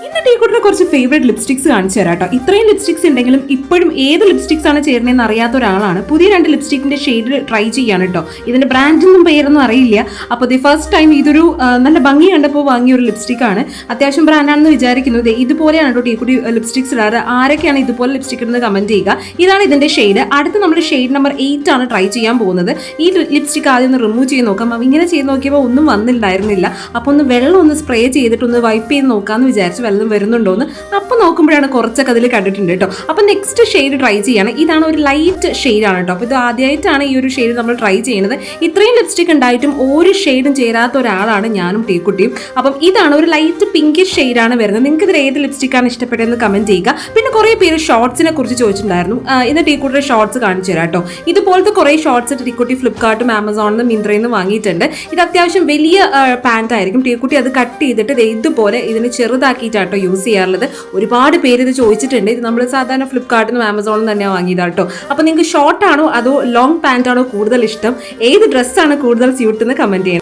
ഇന്ന് ടീക്കുട്ടിനെ കുറച്ച് favourite lipsticks കാണിച്ചു തരാം കേട്ടോ. ഇത്രയും ലിപ്സ്റ്റിക്സ് ഉണ്ടെങ്കിലും ഇപ്പോഴും ഏത് ലിപ്സ്റ്റിക്സ് ആണ് ചേരുന്നതെന്ന് അറിയാത്ത ഒരാളാണ്. പുതിയ 2 ലിപ്സ്റ്റിക്കിന്റെ ഷെയ്ഡ് ട്രൈ ചെയ്യാണ് കേട്ടോ. ഇതിന്റെ ബ്രാൻഡൊന്നും പേരൊന്നും അറിയില്ല. അപ്പോൾ ദി ഫസ്റ്റ് ടൈം ഇതൊരു നല്ല ഭംഗി കണ്ടപ്പോൾ വാങ്ങിയ ഒരു ലിപ്സ്റ്റിക് ആണ്. അത്യാവശ്യം ബ്രാൻഡാണെന്ന് വിചാരിക്കുന്നത്. ഇതുപോലെയാണ് കേട്ടോ ടീക്കുട്ടി ലിപ്സ്റ്റിക്സ് ഇടാറ്. ആരൊക്കെയാണ് ഇതുപോലെ ലിപ്സ്റ്റിക് ഇടുന്നത് കമന്റ് ചെയ്യുക. ഇതാണ് ഇതിന്റെ ഷെയ്ഡ്. അടുത്ത് നമ്മൾ ഷെയ്ഡ് നമ്പർ 8 ആണ് ട്രൈ ചെയ്യാൻ പോകുന്നത്. ഈ ലിപ്സ്റ്റിക് ആദ്യം ഒന്ന് റിമൂവ് ചെയ്ത് നോക്കാം. ഇങ്ങനെ ചെയ്ത് നോക്കിയപ്പോൾ ഒന്നും വന്നിട്ടുണ്ടായിരുന്നില്ല. അപ്പോൾ ഒന്ന് വെള്ളം ഒന്ന് സ്പ്രേ ചെയ്തിട്ടൊന്ന് വൈപ്പ് ചെയ്ത് നോക്കാമെന്ന് വിചാരിച്ചു വെള്ളം വരുന്നുണ്ടോന്ന്. അപ്പോൾ നോക്കുമ്പോഴാണ് കുറച്ചൊക്കെ അതിൽ കണ്ടിട്ടുണ്ട് കേട്ടോ. അപ്പോൾ നെക്സ്റ്റ് ഷെയ്ഡ് ട്രൈ ചെയ്യാണ്. ഇതാണ് ഒരു ലൈറ്റ് ഷെയ്ഡാണ് കേട്ടോ. അപ്പോൾ ഇത് ആദ്യമായിട്ടാണ് ഈ ഒരു ഷെയ്ഡ് നമ്മൾ ട്രൈ ചെയ്യുന്നത്. ഇത്രയും ലിപ്സ്റ്റിക് ഉണ്ടായിട്ടും ഒരു ഷെയ്ഡും ചേരാത്ത ഒരാളാണ് ഞാനും ടീക്കുട്ടിയും. അപ്പം ഇതാണ് ഒരു ലൈറ്റ് പിങ്കിഷ് ഷെയ്ഡാണ് വരുന്നത്. നിങ്ങൾക്ക് ഇതിൽ ഏത് ലിപ്സ്റ്റിക്കാണ് ഇഷ്ടപ്പെട്ടതെന്ന് കമന്റ് ചെയ്യുക. പിന്നെ കുറേ പേര് ഷോർട്സിനെ കുറിച്ച് ചോദിച്ചിട്ടുണ്ടായിരുന്നു. ഇന്ന് ടീക്കുട്ടിയുടെ ഷോർട്സ് കാണിച്ചു തരാം കേട്ടോ. ഇതുപോലത്തെ കുറേ ഷോർട്സ് ടീക്കുട്ടി ഫ്ലിപ്കാർട്ടും ആമസോണിൽ നിന്ന് മിന്ത്രയിൽ നിന്ന് വാങ്ങിയിട്ടുണ്ട്. ഇത് അത്യാവശ്യം വലിയ പാൻറ് ആയിരിക്കും. ടീക്കുട്ടി അത് കട്ട് ചെയ്തിട്ട് ഇതുപോലെ ഇതിന് ചെറുതാക്കിയിട്ടാട്ടോ യൂസ് ചെയ്യാറുള്ളത്. ഒരുപാട് പേര് ഇത് ചോദിച്ചിട്ടുണ്ട്. ഇത് നമ്മൾ സാധാരണ ഫ്ലിപ്കാർട്ടിൽ നിന്നും ആമസോണിൽ നിന്ന് തന്നെയാണ് വാങ്ങിയതാട്ടോ. അപ്പോൾ നിങ്ങൾക്ക് ഷോർട്ട് ആണോ അതോ ലോങ് പാൻറ് ആണോ കൂടുതൽ ഇഷ്ടം? ഏത് ഡ്രസ്സാണ് കൂടുതൽ സ്യൂട്ട് എന്ന് കമന്റ് ചെയ്യണം.